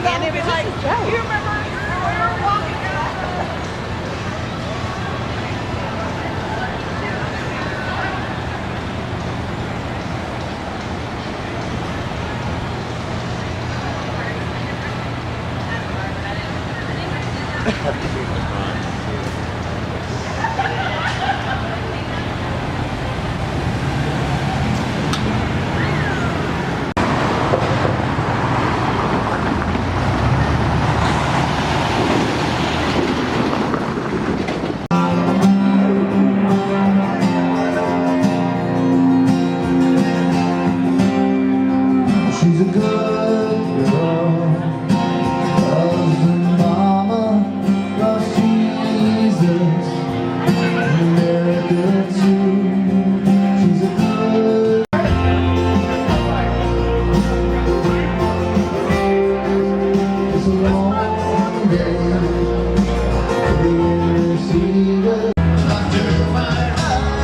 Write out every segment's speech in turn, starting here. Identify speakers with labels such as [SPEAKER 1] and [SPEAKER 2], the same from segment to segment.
[SPEAKER 1] And it was like, you remember we were walking out?
[SPEAKER 2] She's a good girl, loves her mama, loves Jesus, and they're good too. She's a good. It's a long day, they see the under my eyes.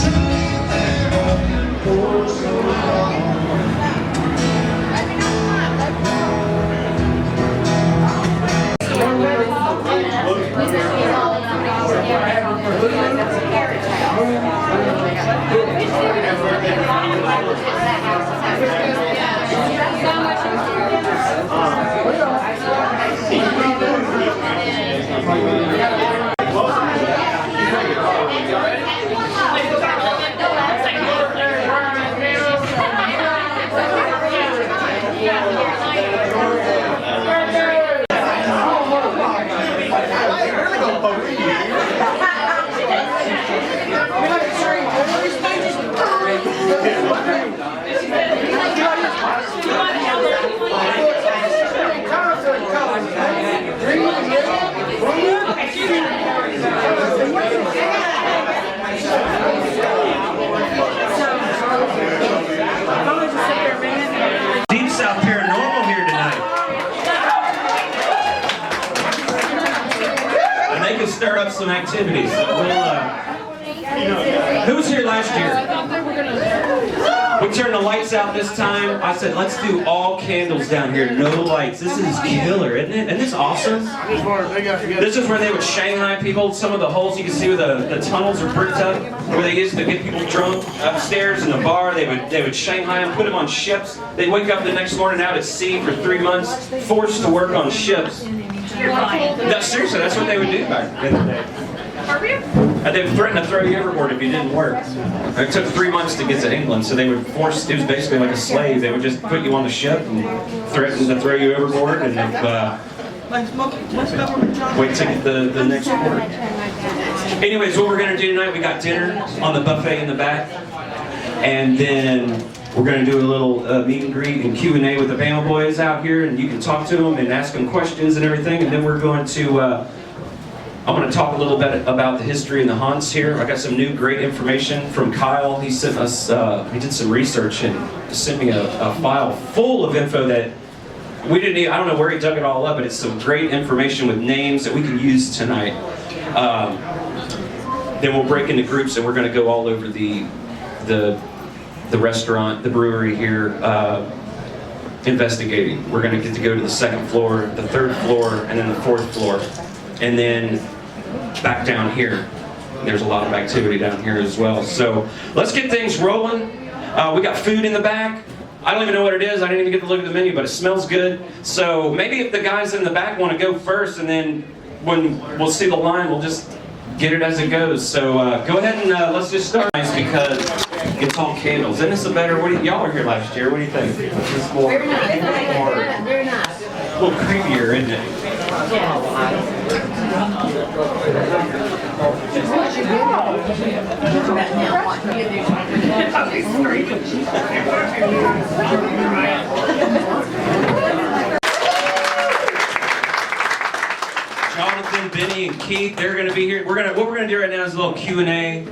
[SPEAKER 2] Tell me what is wrong.
[SPEAKER 3] Deep South Paranormal here tonight. And they can stir up some activities. Who was here last year? We turned the lights out this time. I said, let's do all candles down here, no lights. This is killer, isn't it? Isn't this awesome? This is where they would Shanghai people. Some of the holes you can see where the tunnels are bricked up, where they used to get people drunk upstairs in the bar. They would Shanghai them, put them on ships. They'd wake up the next morning out at sea for 3 months, forced to work on ships. No, seriously, that's what they would do back in the day. And they would threaten to throw you overboard if you didn't work. It took 3 months to get to England, so they would force, it was basically like a slave. They would just put you on the ship and threaten to throw you overboard, and wait to get the next port. Anyways, what we're going to do tonight, we got dinner on the buffet in the back, and then we're going to do a little meet and greet and Q&A with the Bama boys out here, and you can talk to them and ask them questions and everything, and then we're going to I'm going to talk a little bit about the history and the haunts here. I got some new great information from Kyle. He sent us, he did some research and sent me a file full of info that we didn't even, I don't know where he dug it all up, but it's some great information with names that we can use tonight. Then we'll break into groups and we're going to go all over the restaurant, the brewery here, investigating. We're going to get to go to the 2nd floor, the 3rd floor, and then the 4th floor. And then back down here. There's a lot of activity down here as well. So let's get things rolling. We got food in the back. I don't even know what it is. I didn't even get to look at the menu, but it smells good. So maybe if the guys in the back want to go first, and then when we'll see the line, we'll just get it as it goes. So go ahead and let's just start. Nice, because it's all candles. Isn't this a better? Y'all were here last year. What do you think? This is more.
[SPEAKER 4] Very nice.
[SPEAKER 3] A little creepier, isn't it? Jonathan, Benny, and Keith, they're going to be here. What we're going to do right now is a little Q&A.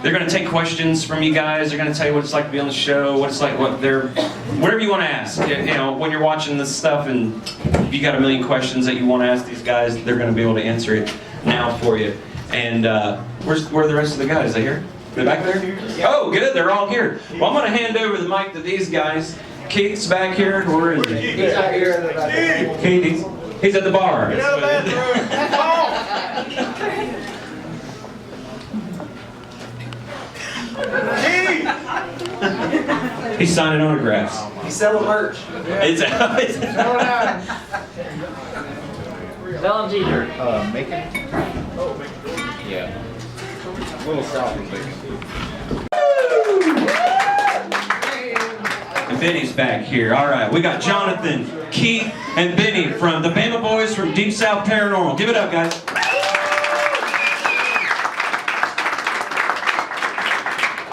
[SPEAKER 3] They're going to take questions from you guys. They're going to tell you what it's like to be on the show, what it's like, whatever you want to ask. You know, when you're watching this stuff and you got a million questions that you want to ask these guys, they're going to be able to answer it now for you. And Where are the rest of the guys? Are they here? They're back there? Oh, good. They're all here. Well, I'm going to hand over the mic to these guys. Keith's back here. Where is he?
[SPEAKER 2] He's out here.
[SPEAKER 3] Keith, he's at the bar.
[SPEAKER 1] Get out of the bathroom.
[SPEAKER 3] He's signing autographs.
[SPEAKER 2] He's selling merch.
[SPEAKER 5] Tell him T-shirt.
[SPEAKER 2] Bacon? Yeah. A little soft and bacon.
[SPEAKER 3] And Benny's back here. All right, we got Jonathan, Keith, and Benny from the Bama Boys from Deep South Paranormal. Give it up, guys.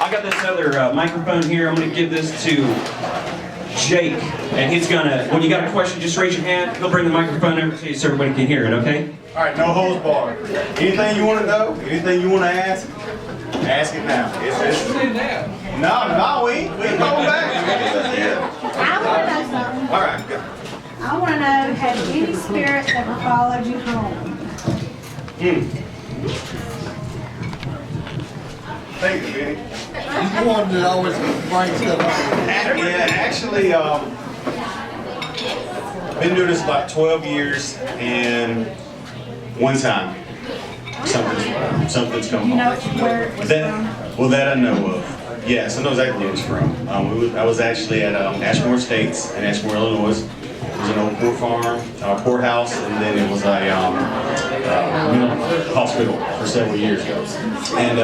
[SPEAKER 3] I got this other microphone here. I'm going to give this to Jake, and he's going to, when you got a question, just raise your hand. He'll bring the microphone over to you so everybody can hear it, okay?
[SPEAKER 6] All right, no holds barred. Anything you want to know, anything you want to ask it now. No, we ain't going back.
[SPEAKER 4] I want to know something.
[SPEAKER 6] All right, go.
[SPEAKER 4] I want to know, have any spirits ever followed you home?
[SPEAKER 6] Thank you, Benny.
[SPEAKER 2] He's one that always brings stuff up.
[SPEAKER 6] Yeah, actually, been doing this about 12 years, and one time, something's come
[SPEAKER 4] You know
[SPEAKER 6] home.
[SPEAKER 4] where it was from?
[SPEAKER 6] Well, that I know of. Yes, I know exactly where it's from. I was actually at Ashmore Estates in Ashmore, Illinois. It was an old poor farm, poorhouse, and then it was a hospital for several years. And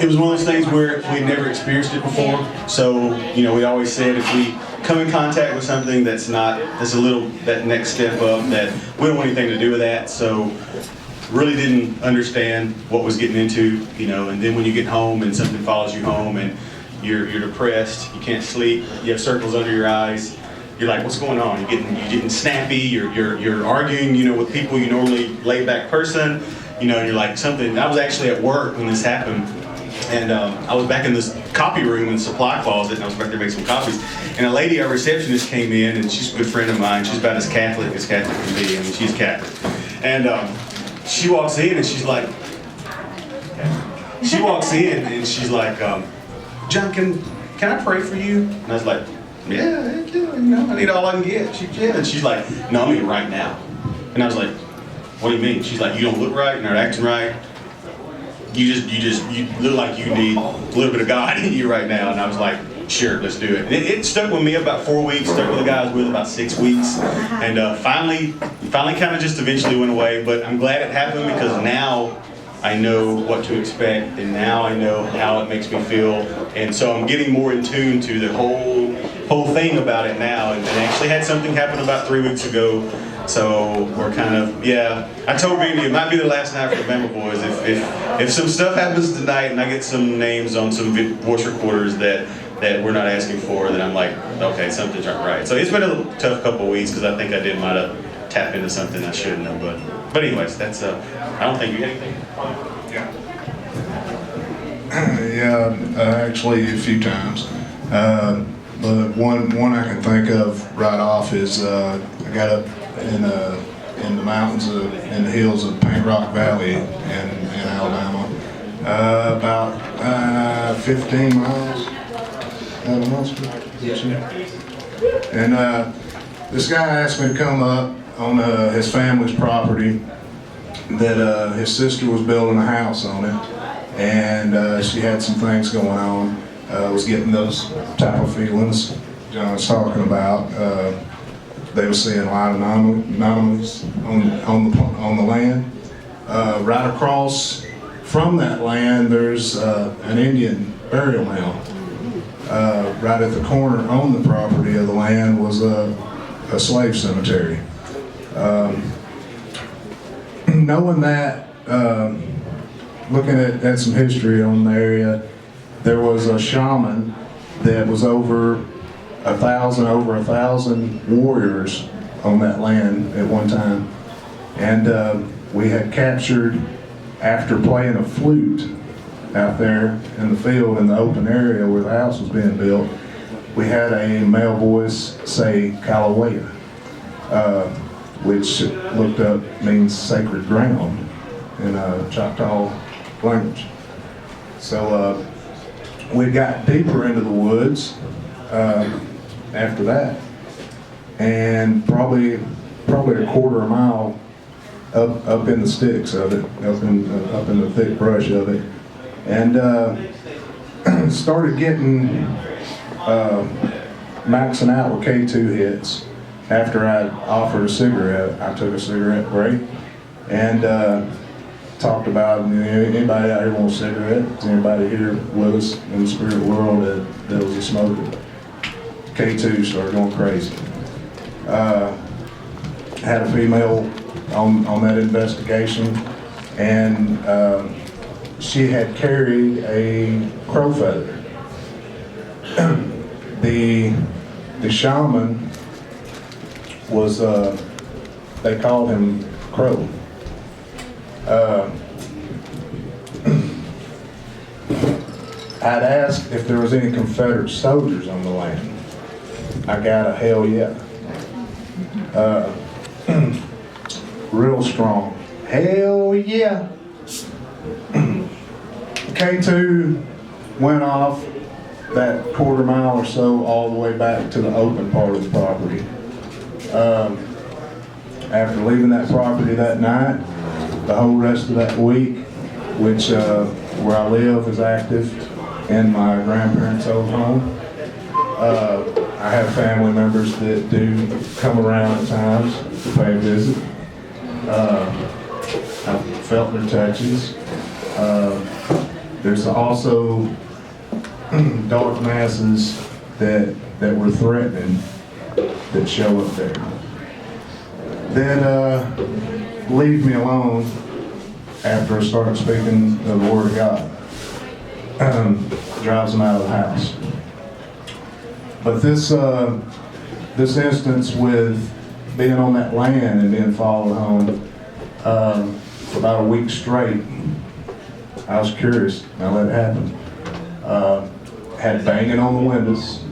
[SPEAKER 6] it was one of those things where we'd never experienced it before. So, you know, we always said if we come in contact with something that's that next step up, that we don't want anything to do with that. So, really didn't understand what was getting into, you know. And then when you get home and something follows you home and you're depressed, you can't sleep, you have circles under your eyes. You're like, what's going on? You're getting snappy. You're arguing, you know, with people you normally laid back person, you know. And you're like something. I was actually at work when this happened, and I was back in this copy room in the supply closet, and I was back there making some copies. And a lady, our receptionist, came in, and she's a good friend of mine. She's about as Catholic can be. I mean, she's Catholic, and she walks in, and she's like, John, can I pray for you? And I was like, yeah, you know, I need all I can get. And she's like, no, I mean right now. And I was like, what do you mean? She's like, you don't look right, you're not acting right. You look like you need a little bit of God in you right now. And I was like, sure, let's do it. And it stuck with me about 4 weeks, stuck with the guy I was with about 6 weeks. And finally kind of just eventually went away. But I'm glad it happened because now I know what to expect, and now I know how it makes me feel. And so I'm getting more in tune to the whole thing about it now. And actually had something happen about 3 weeks ago. So we're kind of, yeah. I told Benny it might be the last night for the Bama Boys. If some stuff happens tonight and I get some names on some voice recorders that we're not asking for, then I'm like, okay, something's not right. So it's been a tough couple of weeks because I think I might have tapped into something I shouldn't have. But anyways, that's I don't think you had anything.
[SPEAKER 7] Yeah, actually a few times. But one I can think of right off is I got up in the mountains in the hills of Paint Rock Valley in Alabama, about 15 miles out of Moscow. And this guy asked me to come up on his family's property that his sister was building a house on it, and she had some things going on. Was getting those type of feelings John was talking about. They were seeing a lot of anomalies on the land. Right across from that land, there's an Indian burial mound. Right at the corner on the property of the land was a slave cemetery. Knowing that, looking at some history on the area, there was a shaman that was over 1,000 warriors on that land at one time. And we had captured, after playing a flute out there in the field in the open area where the house was being built, we had a male voice say Kalawaya, which looked up means sacred ground in Choctaw language. So we got deeper into the woods after that, and probably a quarter of a mile up in the sticks of it, up in the thick brush of it, and started getting maxing out with K2 hits. After I offered a cigarette, I took a cigarette break and talked about, anybody out here want a cigarette? Is anybody here with us in the spirit world that was a smoker? K2 started going crazy. Had a female on that investigation, and she had carried a crow feather. The shaman was, they called him Crow. I'd asked if there was any Confederate soldiers on the land. I got a hell yeah. Real strong. Hell yeah. K2 went off that quarter mile or so all the way back to the open part of the property. After leaving that property that night, the whole rest of that week, which where I live is active in my grandparents' old home. I have family members that do come around at times to pay a visit. I've felt their touches. There's also dark masses that were threatening that show up there. Then leave me alone after I started speaking the Word of God. Drives them out of the house. But this instance with being on that land and being followed home for about a week straight, I was curious. I let it happen. Had banging on the windows,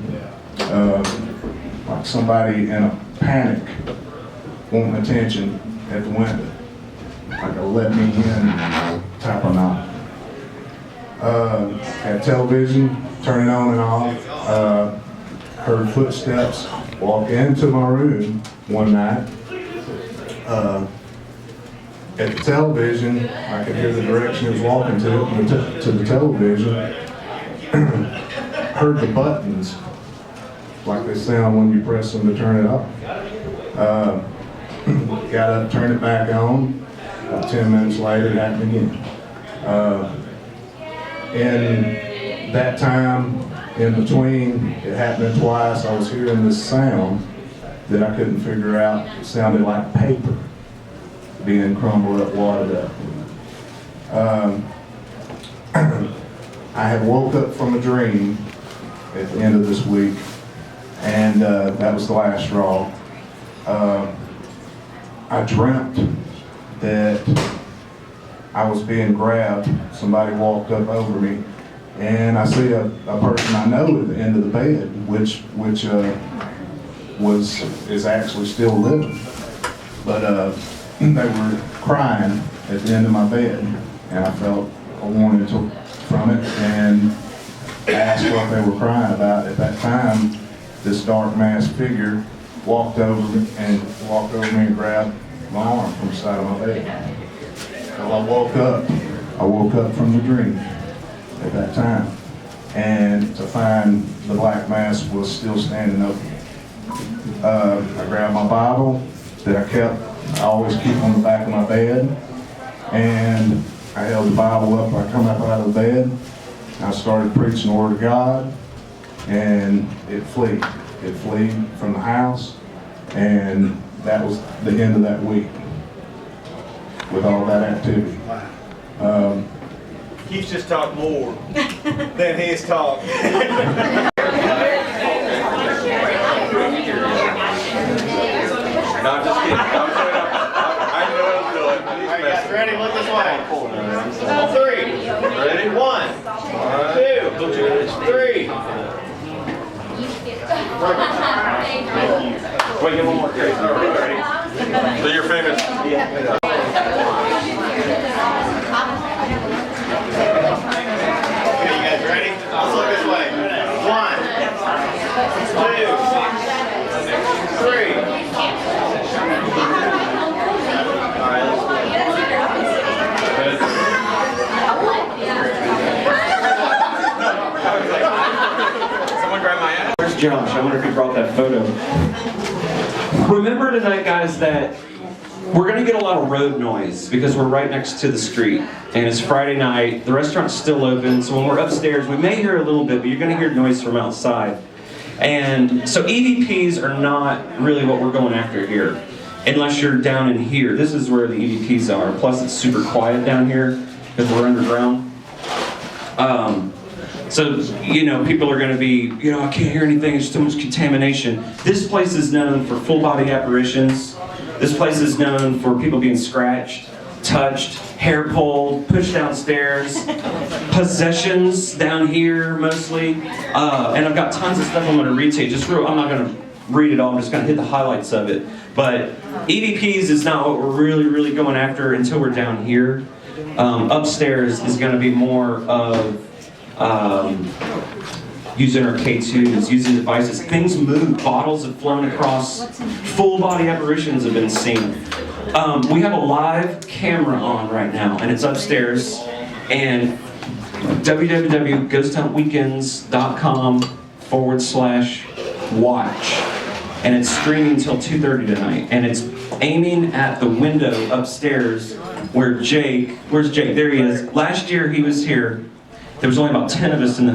[SPEAKER 7] like somebody in a panic wanting attention at the window, like a let me in type of knock. Had television turning on and off. Heard footsteps walk into my room one night. At the television, I could hear the direction he was walking to the television. Heard the buttons, like they sound when you press them to turn it off. Got up, turned it back on. About 10 minutes later, it happened again. In that time, in between it happening twice, I was hearing this sound that I couldn't figure out. It sounded like paper being crumbled up, wadded up. I had woke up from a dream at the end of this week, and that was the last straw. I dreamt that I was being grabbed. Somebody walked up over me, and I see a person I know at the end of the bed, which is actually still living. But they were crying at the end of my bed, and I felt a warning from it, and asked what they were crying about. At that time, this dark masked figure walked over me and grabbed my arm from the side of my bed. So I woke up from the dream at that time, and to find the black mask was still standing up. I grabbed my Bible that I always keep on the back of my bed, and I held the Bible up. I come up out of the bed, I started preaching the Word of God, and it fled from the house, and that was the end of that week with all that activity.
[SPEAKER 5] Keith's just talked more than his talk.
[SPEAKER 3] No, I'm just kidding. I know what I'm doing.
[SPEAKER 5] Alright guys, ready? Look this way. On three. Ready? 1, 2, 3.
[SPEAKER 3] Wait, get one more. Okay, ready? So you're famous.
[SPEAKER 5] Someone grab my ass.
[SPEAKER 3] Where's Josh? I wonder if he brought that photo. Remember tonight, guys, that we're going to get a lot of road noise because we're right next to the street. And it's Friday night. The restaurant's still open. So when we're upstairs, we may hear a little bit, but you're going to hear noise from outside. And so EVPs are not really what we're going after here. Unless you're down in here. This is where the EVPs are. Plus it's super quiet down here because we're underground. So, you know, people are going to be, you know, I can't hear anything, there's too much contamination. This place is known for full body apparitions. This place is known for people being scratched, touched, hair pulled, pushed downstairs, possessions down here mostly. And I've got tons of stuff I'm going to read to you. I'm not going to read it all, I'm just going to hit the highlights of it. But EVPs is not what we're really going after until we're down here. Upstairs is going to be more of using our K2s, using devices. Things move, bottles have flown across, full body apparitions have been seen. We have a live camera on right now, and it's upstairs, and www.ghosthuntweekends.com/watch, and it's streaming till 2:30 tonight, and it's aiming at the window upstairs where where's Jake? There he is. Last year he was here. There was only about 10 of us in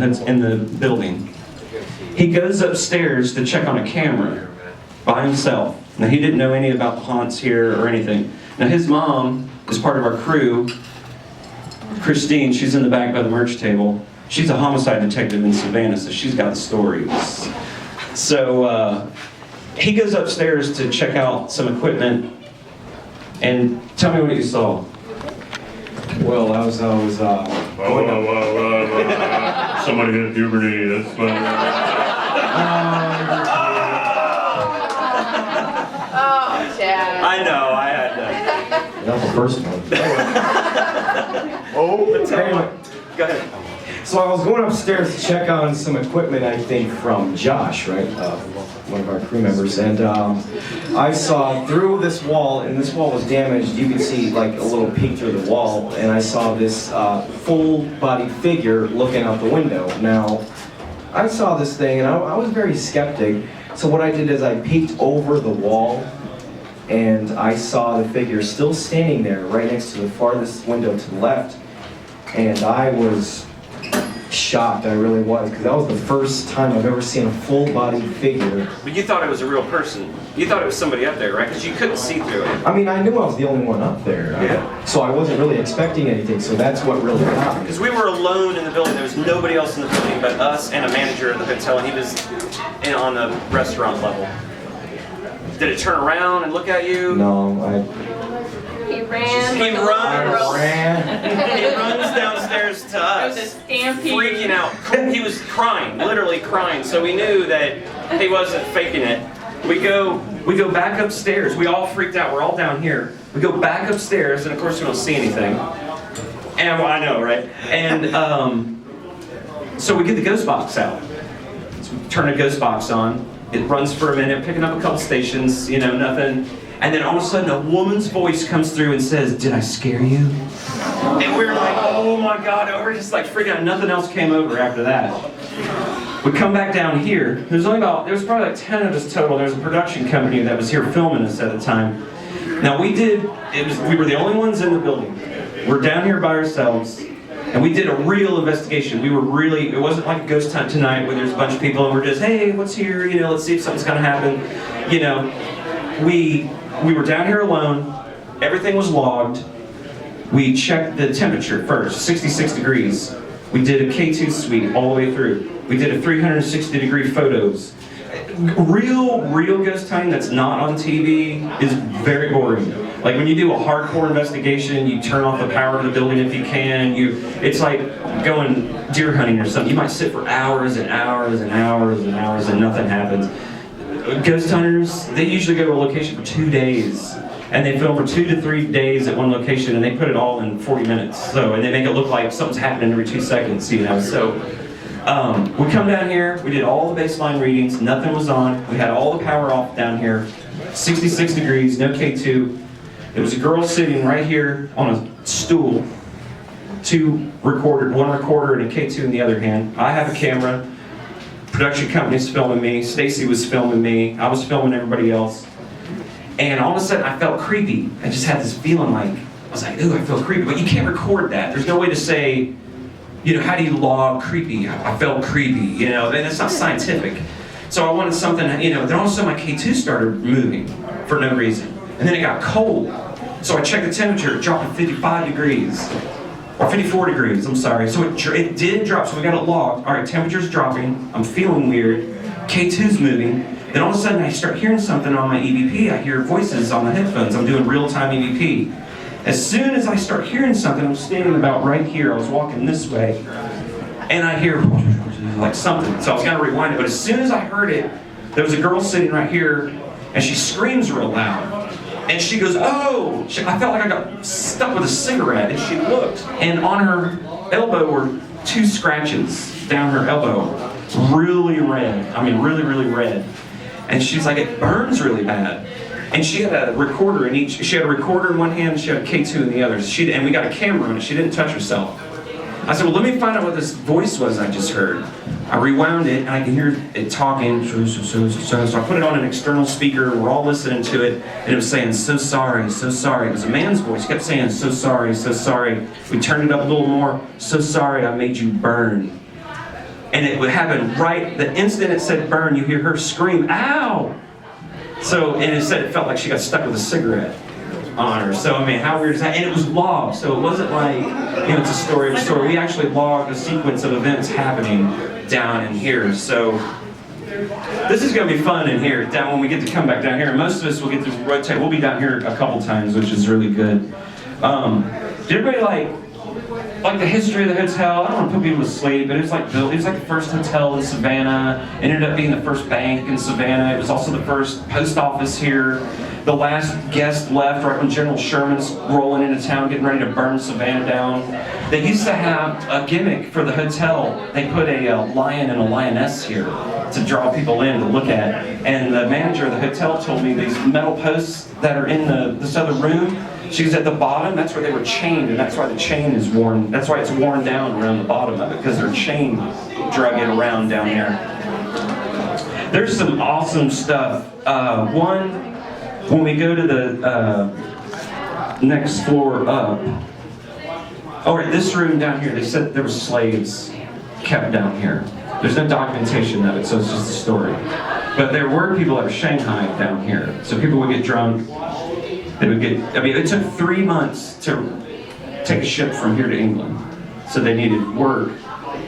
[SPEAKER 3] the building. He goes upstairs to check on a camera by himself. Now he didn't know any about the haunts here or anything. Now his mom is part of our crew. Christine, she's in the back by the merch table. She's a homicide detective in Savannah, so she's got the stories. So he goes upstairs to check out some equipment. And tell me what you saw.
[SPEAKER 8] Well, I was going up.
[SPEAKER 6] Somebody hit puberty, that's fine.
[SPEAKER 1] Oh, Chad.
[SPEAKER 3] I know, I had that.
[SPEAKER 8] Not the first one.
[SPEAKER 3] Anyway, go ahead.
[SPEAKER 8] So I was going upstairs to check on some equipment, I think, from Josh, right? One of our crew members. And I saw through this wall, and this wall was damaged. You could see like a little peek through the wall. And I saw this full-body figure looking out the window. Now, I saw this thing, and I was very skeptic. So what I did is I peeked over the wall, and I saw the figure still standing there right next to the farthest window to the left. And I was shocked, I really was, because that was the first time I've ever seen a full-body figure.
[SPEAKER 3] But you thought it was a real person. You thought it was somebody up there, right? Because you couldn't see through it.
[SPEAKER 8] I mean, I knew I was the only one up there.
[SPEAKER 3] Yeah.
[SPEAKER 8] So I wasn't really expecting anything, so that's what really got me.
[SPEAKER 3] Because we were alone in the building. There was nobody else in the building but us and a manager of the hotel, and he was on the restaurant level. Did it turn around and look at you?
[SPEAKER 8] No,
[SPEAKER 1] He ran.
[SPEAKER 3] He runs.
[SPEAKER 8] ran.
[SPEAKER 3] He runs downstairs to us,
[SPEAKER 1] It was a stampede.
[SPEAKER 3] freaking out. He was crying, literally crying. So we knew that he wasn't faking it. We go back upstairs. We all freaked out. We're all down here. We go back upstairs, and of course we don't see anything. And well, I know, right? And so we get the ghost box out. So we turn the ghost box on. It runs for a minute, picking up a couple stations, you know, nothing. And then all of a sudden a woman's voice comes through and says, "Did I scare you?" And we were like, oh my God, and we're just like freaking out. Nothing else came over after that. We come back down here. There was probably like 10 of us total. There was a production company that was here filming us at the time. Now we were the only ones in the building. We're down here by ourselves. And we did a real investigation. It wasn't like a ghost hunt tonight where there's a bunch of people and we're just, hey, what's here? You know, let's see if something's gonna happen. You know, we were down here alone. Everything was logged. We checked the temperature first, 66 degrees. We did a K2 suite all the way through. We did a 360-degree photos. Real ghost hunting that's not on TV is very boring. Like when you do a hardcore investigation, you turn off the power of the building if you can. It's like going deer hunting or something. You might sit for hours and hours and hours and hours and nothing happens. Ghost hunters, they usually go to a location for 2 days. And they film for 2 to 3 days at one location, and they put it all in 40 minutes. And they make it look like something's happening every 2 seconds, you know. So We come down here, we did all the baseline readings, nothing was on. We had all the power off down here, 66 degrees, no K2. There was a girl sitting right here on a stool, one recorder and a K2 in the other hand. I have a camera, production company's filming me, Stacy was filming me, I was filming everybody else. And all of a sudden I felt creepy. I just had this feeling like, I was like, ooh, I feel creepy. But you can't record that. There's no way to say, you know, how do you log creepy? I felt creepy, you know, that's not scientific. So I wanted something, you know, then all of a sudden my K2 started moving for no reason. And then it got cold. So I checked the temperature, it dropped to 55 degrees. Or 54 degrees, I'm sorry. So it did drop, so we got it logged. All right, temperature's dropping, I'm feeling weird, K2's moving. Then all of a sudden I start hearing something on my EVP. I hear voices on the headphones. I'm doing real-time EVP. As soon as I start hearing something, I'm standing about right here. I was walking this way, and I hear like something. So I was gonna rewind it, but as soon as I heard it, there was a girl sitting right here, and she screams real loud. And she goes, oh! I felt like I got stuck with a cigarette, and she looked, and on her elbow were 2 scratches down her elbow. Really red. I mean, really, really red. And she's like, it burns really bad. And she had a recorder in each. She had a recorder in one hand, she had a K2 in the other. And we got a camera on it. She didn't touch herself. I said, well, let me find out what this voice was I just heard. I rewound it, and I can hear it talking. So I put it on an external speaker. We're all listening to it, and it was saying, so sorry, so sorry. It was a man's voice. It kept saying, so sorry, so sorry. We turned it up a little more. So sorry, I made you burn. And it would happen right the instant it said burn, you hear her scream, ow! So, and it said it felt like she got stuck with a cigarette on her. So, I mean, how weird is that? And it was logged, so it wasn't like, you know, it's a story of a story. We actually logged a sequence of events happening down in here. So, this is going to be fun in here, down when we get to come back down here. And most of us will get to rotate. We'll be down here a couple times, which is really good. Did everybody like the history of the hotel? I don't want to put people to sleep, but it was like the first hotel in Savannah. It ended up being the first bank in Savannah. It was also the first post office here. The last guest left right when General Sherman's rolling into town, getting ready to burn Savannah down. They used to have a gimmick for the hotel. They put a lion and a lioness here to draw people in to look at. And the manager of the hotel told me these metal posts that are in this other room, she's at the bottom, that's where they were chained, and that's why the chain is worn, that's why it's worn down around the bottom of it, because their chain drug it around down there. There's some awesome stuff. When we go to the next floor up, this room down here, they said there were slaves kept down here. There's no documentation of it, so it's just a story. But there were people that were shanghaied down here. So people would get drunk. They would get, it took 3 months to take a ship from here to England. So they needed work.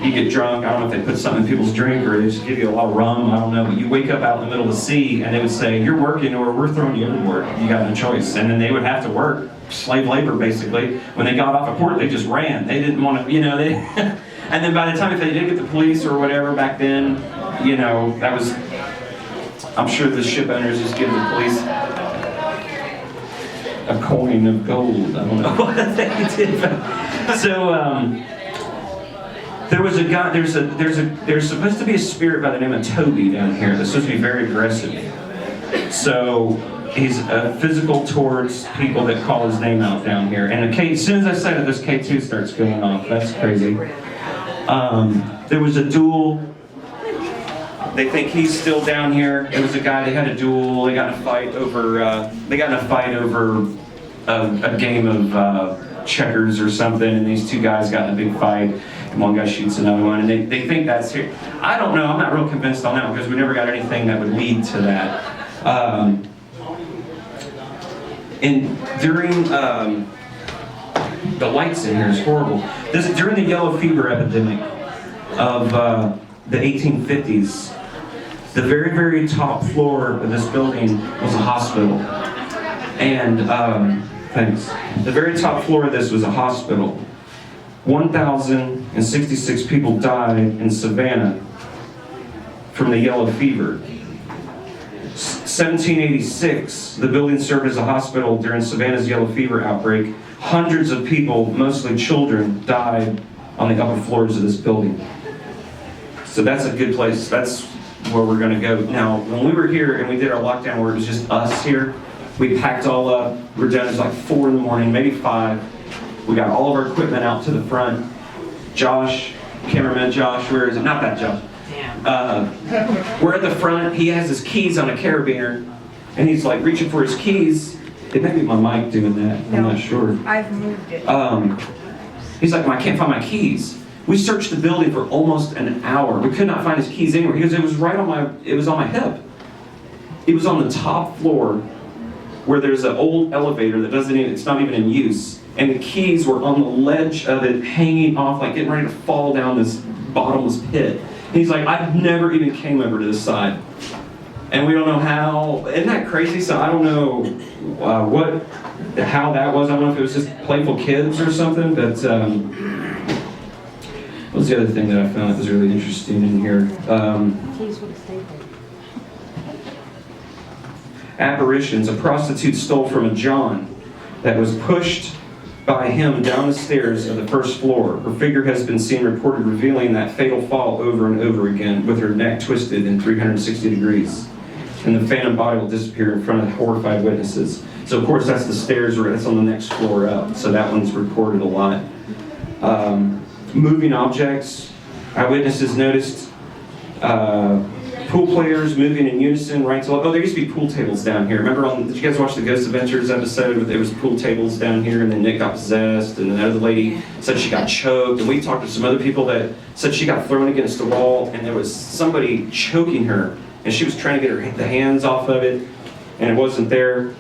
[SPEAKER 3] You get drunk, I don't know if they put something in people's drink or they just give you a lot of rum, I don't know. But you wake up out in the middle of the sea and they would say, you're working or we're throwing you overboard. You got no choice. And then they would have to work, slave labor basically. When they got off a port, they just ran. They didn't want to, and then by the time if they did get the police or whatever back then, that was, I'm sure the ship owners just give the police a coin of gold. I don't know what they did. So there was a guy. There's supposed to be a spirit by the name of Toby down here that's supposed to be very aggressive. So he's physical towards people that call his name out down here. And as soon as I said it, this K2 starts going off. That's crazy. There was a duel. They think he's still down here. There was a guy. They had a duel. They got in a fight over. A game of checkers or something, and these two guys got in a big fight. And one guy shoots another one, and they think that's here. I don't know. I'm not real convinced on that because we never got anything that would lead to that. During the lights in here is horrible. During the yellow fever epidemic of the 1850s. The very, very top floor of this building was a hospital. And, the very top floor of this was a hospital. 1,066 people died in Savannah from the yellow fever. 1786, the building served as a hospital during Savannah's yellow fever outbreak. Hundreds of people, mostly children, died on the upper floors of this building. So that's a good place. That's where we're gonna go. Now, when we were here and we did our lockdown where it was just us here, we packed all up. We're done, it's like 4 in the morning, maybe 5. We got all of our equipment out to the front. Josh, cameraman Josh, where is it? Not that Josh. We're at the front. He has his keys on a carabiner, and he's like reaching for his keys. It may be my mic doing that. I'm not sure.
[SPEAKER 1] I've moved it.
[SPEAKER 3] He's like, I can't find my keys. We searched the building for almost an hour. We could not find his keys anywhere. He goes, it was on my hip. It was on the top floor where there's an old elevator that it's not even in use. And the keys were on the ledge of it, hanging off, like getting ready to fall down this bottomless pit. And he's like, I've never even came over to this side. And we don't know how. Isn't that crazy? So I don't know how that was. I don't know if it was just playful kids or something, but what was the other thing that I found that was really interesting in here? Apparitions. A prostitute stole from a John that was pushed by him down the stairs of the first floor. Her figure has been seen reported revealing that fatal fall over and over again, with her neck twisted in 360 degrees. And the phantom body will disappear in front of horrified witnesses. So of course that's the stairs, that's on the next floor up. So that one's reported a lot. Moving objects. Eyewitnesses noticed pool players moving in unison, right? So, there used to be pool tables down here. Remember, did you guys watch the Ghost Adventures episode where there was pool tables down here, and then Nick got possessed, and another lady said she got choked, and we talked to some other people that said she got thrown against a wall, and there was somebody choking her, and she was trying to get the hands off of it, and it wasn't there.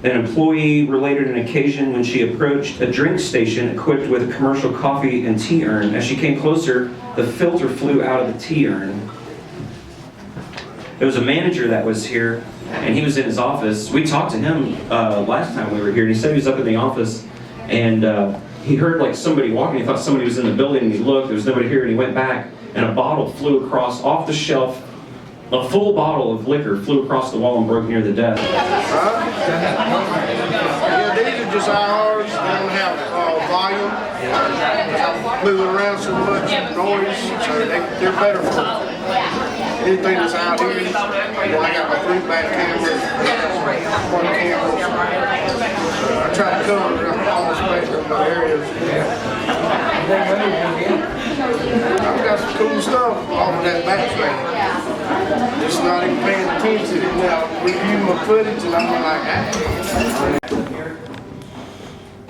[SPEAKER 3] An employee related an occasion when she approached a drink station equipped with a commercial coffee and tea urn. As she came closer, the filter flew out of the tea urn. There was a manager that was here, and he was in his office. We talked to him last time we were here, and he said he was up in the office, and he heard like somebody walking. He thought somebody was in the building, and he looked. There was nobody here, and he went back, and a bottle flew across off the shelf. A full bottle of liquor flew across the wall and broke near the desk.
[SPEAKER 9] Yeah, these are just IRs. They don't have volume. Moving around so much noise, so they're better for anything that's out here. And then I got my 3-back cameras, 1 camera. I try to cover all the spectrum of the areas. I've got some cool stuff off of that back track. Just not even paying attention. Now, review my footage and I'm like,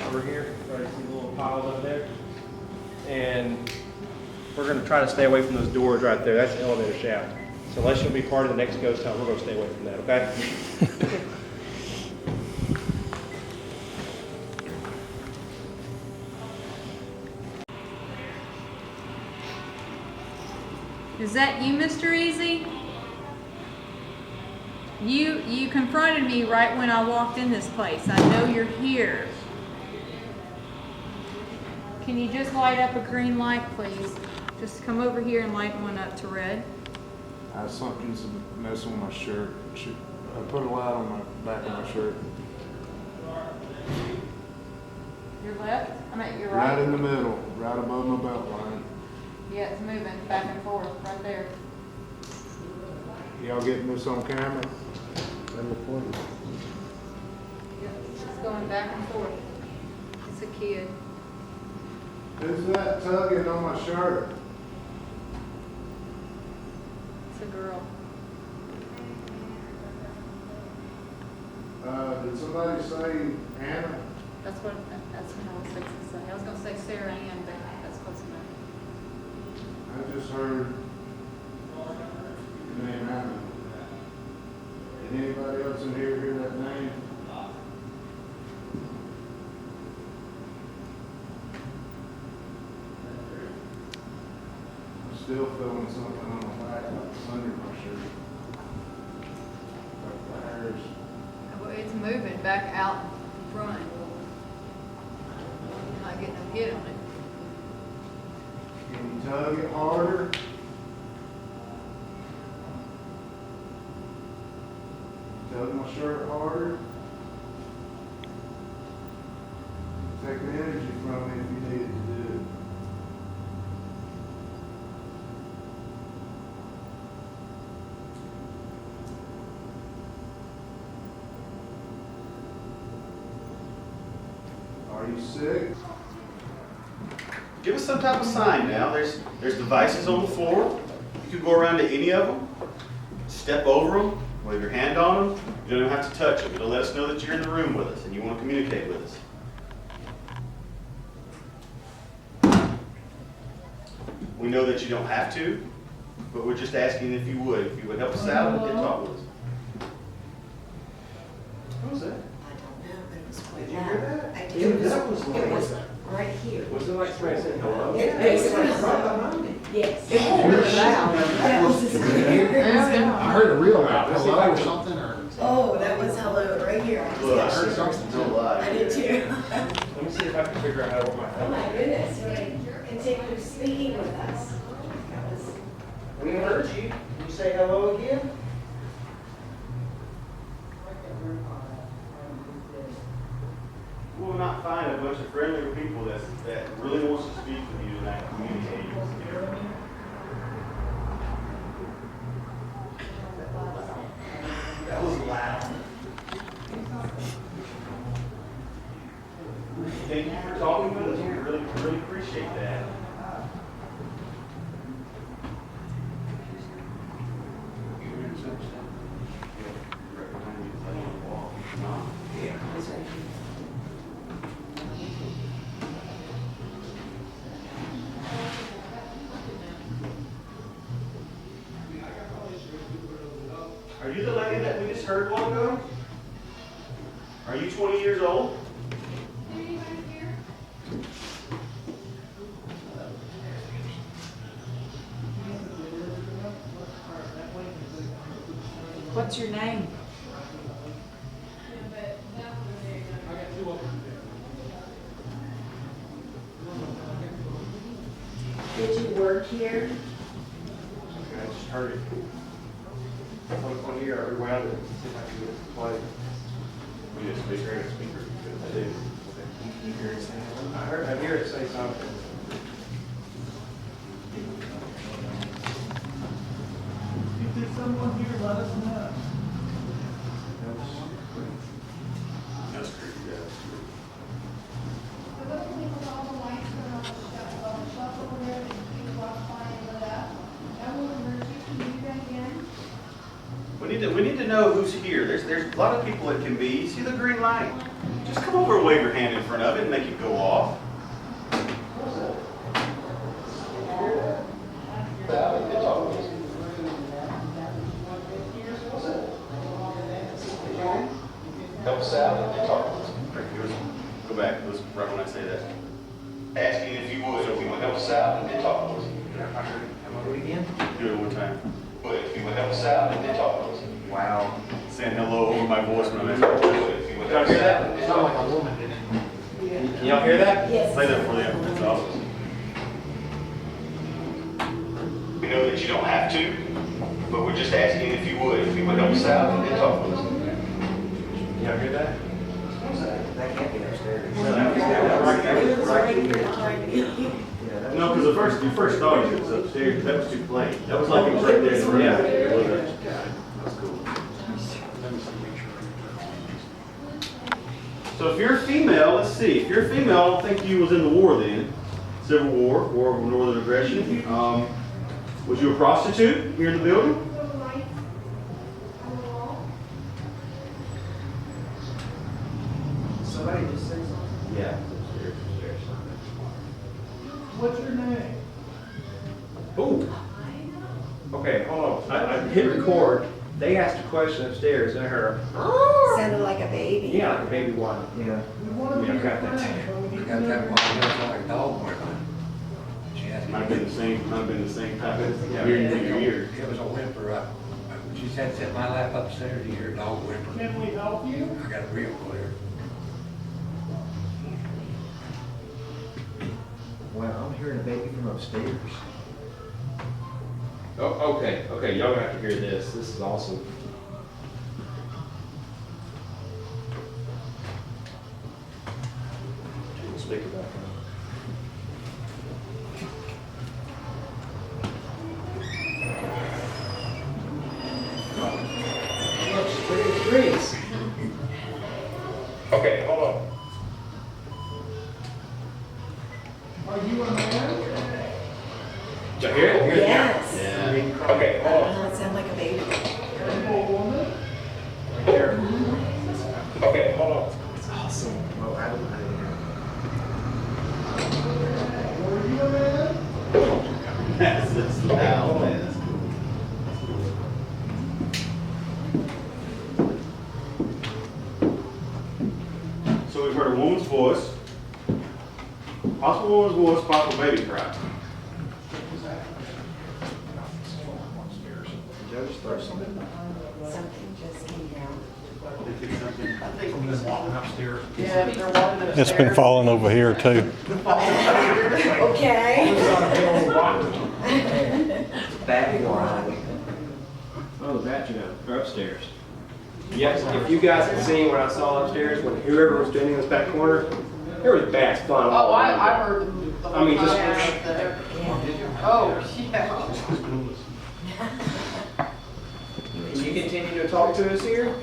[SPEAKER 5] Over here, see the little piles up there. And we're going to try to stay away from those doors right there. That's the elevator shaft. So unless you'll be part of the next ghost hunt, we're going to stay away from that, okay?
[SPEAKER 10] Is that you, Mr. Easy? You confronted me right when I walked in this place. I know you're here. Can you just light up a green light, please? Just come over here and light one up to red.
[SPEAKER 7] Something's messing with my shirt. I put a light on my back of my shirt.
[SPEAKER 10] Your left? I mean your right?
[SPEAKER 7] Right in the middle, right above my belt line.
[SPEAKER 10] Yeah, it's moving back and forth right there.
[SPEAKER 7] Y'all getting this on camera?
[SPEAKER 10] Yeah, it's going back and forth. It's a kid.
[SPEAKER 7] Who's that tugging on my shirt?
[SPEAKER 10] It's a girl.
[SPEAKER 7] Did somebody say Anna?
[SPEAKER 10] That's what I was fixing to say. I was going to say Sarah Ann, but that's close enough.
[SPEAKER 7] I just heard the name Anna. Did anybody else in here hear that name? I'm still feeling something on my back, like under my shirt. Like the hairs.
[SPEAKER 10] Well, it's moving back out front. I'm not getting a hit on it.
[SPEAKER 7] Can you tug it harder? Tug my shirt harder? Take the energy from me if you needed to do it. Are you sick?
[SPEAKER 6] Give us some type of sign now. There's devices on the floor. You could go around to any of them, step over them, wave your hand on them. You don't even have to touch them. It'll let us know that you're in the room with us and you want to communicate with us. We know that you don't have to, but we're just asking if you would help us out and talk with us. What was that?
[SPEAKER 11] I don't know, but it was quite
[SPEAKER 6] Did you
[SPEAKER 11] loud.
[SPEAKER 6] hear that?
[SPEAKER 11] I
[SPEAKER 6] Yeah,
[SPEAKER 11] did.
[SPEAKER 6] that was
[SPEAKER 11] It was right here.
[SPEAKER 5] Was it like somebody saying hello?
[SPEAKER 11] It was right behind me. Yes. It was really loud.
[SPEAKER 9] I heard a real loud hello or something, or.
[SPEAKER 11] Oh, that was hello right here. I
[SPEAKER 6] Look, I
[SPEAKER 11] just
[SPEAKER 6] heard
[SPEAKER 11] got
[SPEAKER 6] something so loud.
[SPEAKER 11] I did too.
[SPEAKER 5] Let me see if I can figure out how to work my
[SPEAKER 11] Oh
[SPEAKER 5] phone.
[SPEAKER 11] my goodness, right. Continue speaking with us. That was.
[SPEAKER 2] We heard you. Can you say hello again?
[SPEAKER 6] We'll not find a bunch of friendlier people that really wants to speak with you tonight, communicate. That was loud. Thank you for talking with us. We really appreciate that. Are you the lady that we just heard a while ago? Are you 20 years old?
[SPEAKER 10] What's your name?
[SPEAKER 11] Did you work here?
[SPEAKER 5] I just heard it. On here, I rewound it, see if I can get it to play.
[SPEAKER 6] We need a speaker.
[SPEAKER 5] I do. You hear it say hello? I hear it say something.
[SPEAKER 2] Did someone here let us know?
[SPEAKER 6] That's creepy. Yeah, that's creepy.
[SPEAKER 4] For those people, all the lights are on the shelf over there, that you walk by and lit up. That will emerge you. Can you do that again?
[SPEAKER 6] We need to know who's here. There's a lot of people that can be. You see the green light? Just come over and wave your hand in front of it and make it go off. Help us out and talk to us. Go back. Let's right when I say that. Asking if you would help us out and talk to us.
[SPEAKER 2] Hello again?
[SPEAKER 6] Do it one time. But if you would help us out and talk to us.
[SPEAKER 2] Wow.
[SPEAKER 6] Saying hello over my voice when I'm in trouble. If you would help us out and
[SPEAKER 2] It
[SPEAKER 6] talk
[SPEAKER 2] sounded
[SPEAKER 6] to
[SPEAKER 2] like
[SPEAKER 6] us.
[SPEAKER 2] a woman, didn't it?
[SPEAKER 5] Can y'all hear that?
[SPEAKER 11] Yes.
[SPEAKER 6] Play that for them. It's awesome. We know that you don't have to, but we're just asking if you would help us out and talk to us.
[SPEAKER 5] Can y'all hear that?
[SPEAKER 2] That can't be upstairs.
[SPEAKER 11] It was right here behind me.
[SPEAKER 6] No, because you first thought it was upstairs. That was too plain. That was like it was right there in the room.
[SPEAKER 5] Yeah.
[SPEAKER 6] It wasn't. That's cool. So if you're female, let's see. If you're female, I don't think you was in the war then. Civil War, War of Northern Aggression. Was you a prostitute here in the building?
[SPEAKER 4] Little lights on the wall.
[SPEAKER 2] Somebody just said something.
[SPEAKER 6] Yeah.
[SPEAKER 2] What's your name?
[SPEAKER 5] Ooh. Okay, hold on. I hit record. They asked a question upstairs and I heard,
[SPEAKER 11] Sounded like a baby.
[SPEAKER 5] yeah, like a baby one.
[SPEAKER 2] Yeah.
[SPEAKER 5] Yeah, I got that too.
[SPEAKER 2] You got that one, it was like a dog whimper. She asked
[SPEAKER 6] Might have been the same type of
[SPEAKER 5] Yeah.
[SPEAKER 6] hearing in your ears.
[SPEAKER 2] It was a whimper. She said, sit in my lap upstairs, you hear a dog whimper. Can we help you? I got it real clear.
[SPEAKER 12] Wow, I'm hearing a baby from upstairs.
[SPEAKER 5] Oh, okay, y'all gonna have to hear this. This is awesome. speaker back
[SPEAKER 8] Trees.
[SPEAKER 5] Okay, hold on.
[SPEAKER 9] Are you a man?
[SPEAKER 5] Did you hear it?
[SPEAKER 11] Yes.
[SPEAKER 5] Yeah. Okay, hold on.
[SPEAKER 11] Oh, it sounded like a baby.
[SPEAKER 9] Are you a woman?
[SPEAKER 5] Here. Okay, hold on.
[SPEAKER 12] It's awesome. Well, I don't know.
[SPEAKER 9] Are you a man?
[SPEAKER 6] That's loud, man. That's cool. So we've heard a woman's voice, possible woman's voice, possible baby cry.
[SPEAKER 12] Did I just throw something?
[SPEAKER 11] Something just came down.
[SPEAKER 13] It's been falling over here too.
[SPEAKER 11] Okay.
[SPEAKER 8] Batting around.
[SPEAKER 5] Oh, the bat, they're upstairs. Yes, if you guys had seen what I saw upstairs, when whoever was standing in this back corner, there was bats flying all
[SPEAKER 1] Oh,
[SPEAKER 5] over.
[SPEAKER 1] I heard them. The
[SPEAKER 5] I mean,
[SPEAKER 1] whole
[SPEAKER 5] just-
[SPEAKER 1] time there. Oh, yeah.
[SPEAKER 5] Can you continue to talk to us here?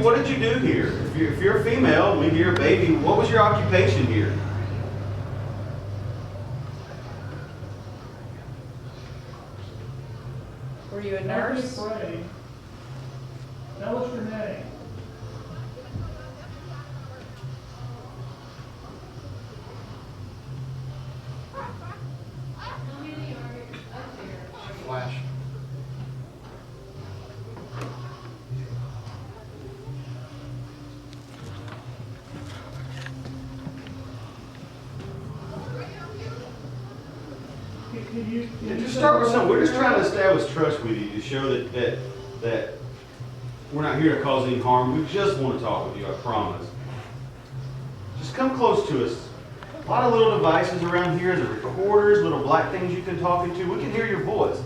[SPEAKER 6] What did you do here? If you're a female, maybe you're a baby, what was your occupation here?
[SPEAKER 1] Were you a
[SPEAKER 9] Don't be
[SPEAKER 1] nurse?
[SPEAKER 9] afraid. Tell us your name.
[SPEAKER 2] Flash.
[SPEAKER 9] Can you?
[SPEAKER 6] Yeah, just start with something. We're just trying to establish trust with you to show that we're not here to cause any harm. We just want to talk with you, I promise. Just come close to us. A lot of little devices around here, the recorders, little black things you can talk into. We can hear your voice.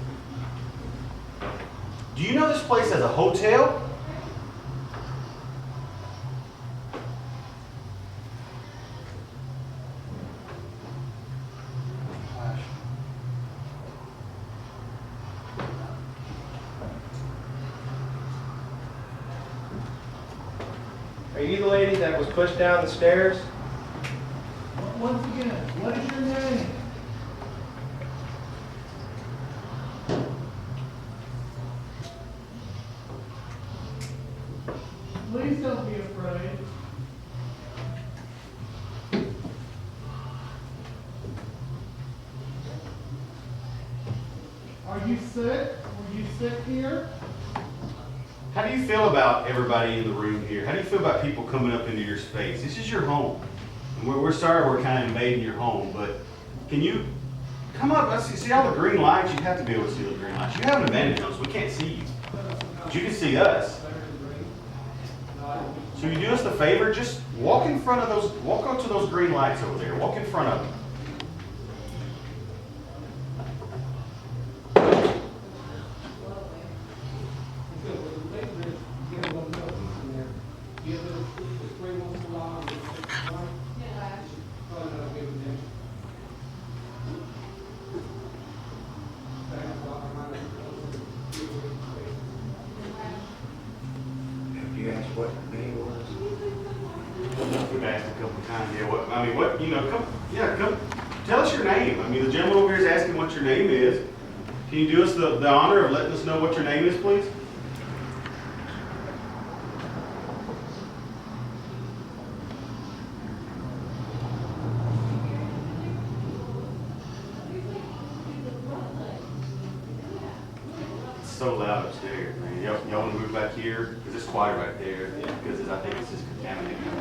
[SPEAKER 6] Do you know this place has a hotel?
[SPEAKER 5] Are you the lady that was pushed down the stairs?
[SPEAKER 9] Once again, what is your name? Please don't be afraid. Are you sick? Were you sick here?
[SPEAKER 6] How do you feel about everybody in the room here? How do you feel about people coming up into your space? This is your home. And we're sorry we're kind of invading your home, but can you come up? Let's see all the green lights. You have to be able to see the green lights. You have an advantage on us. We can't see you. But you can see us. So you do us the favor, just walk in front of those, walk up to those green lights over there. Walk in front of them.
[SPEAKER 12] You asked what the name was?
[SPEAKER 6] We've asked a couple of times. Yeah, what, I mean, what, you know, come, tell us your name. I mean, the gentleman over here is asking what your name is. Can you do us the honor of letting us know what your name is, please? It's so loud upstairs, man. Y'all want to move back here? Because it's quiet right there. Because I think it's just contaminating.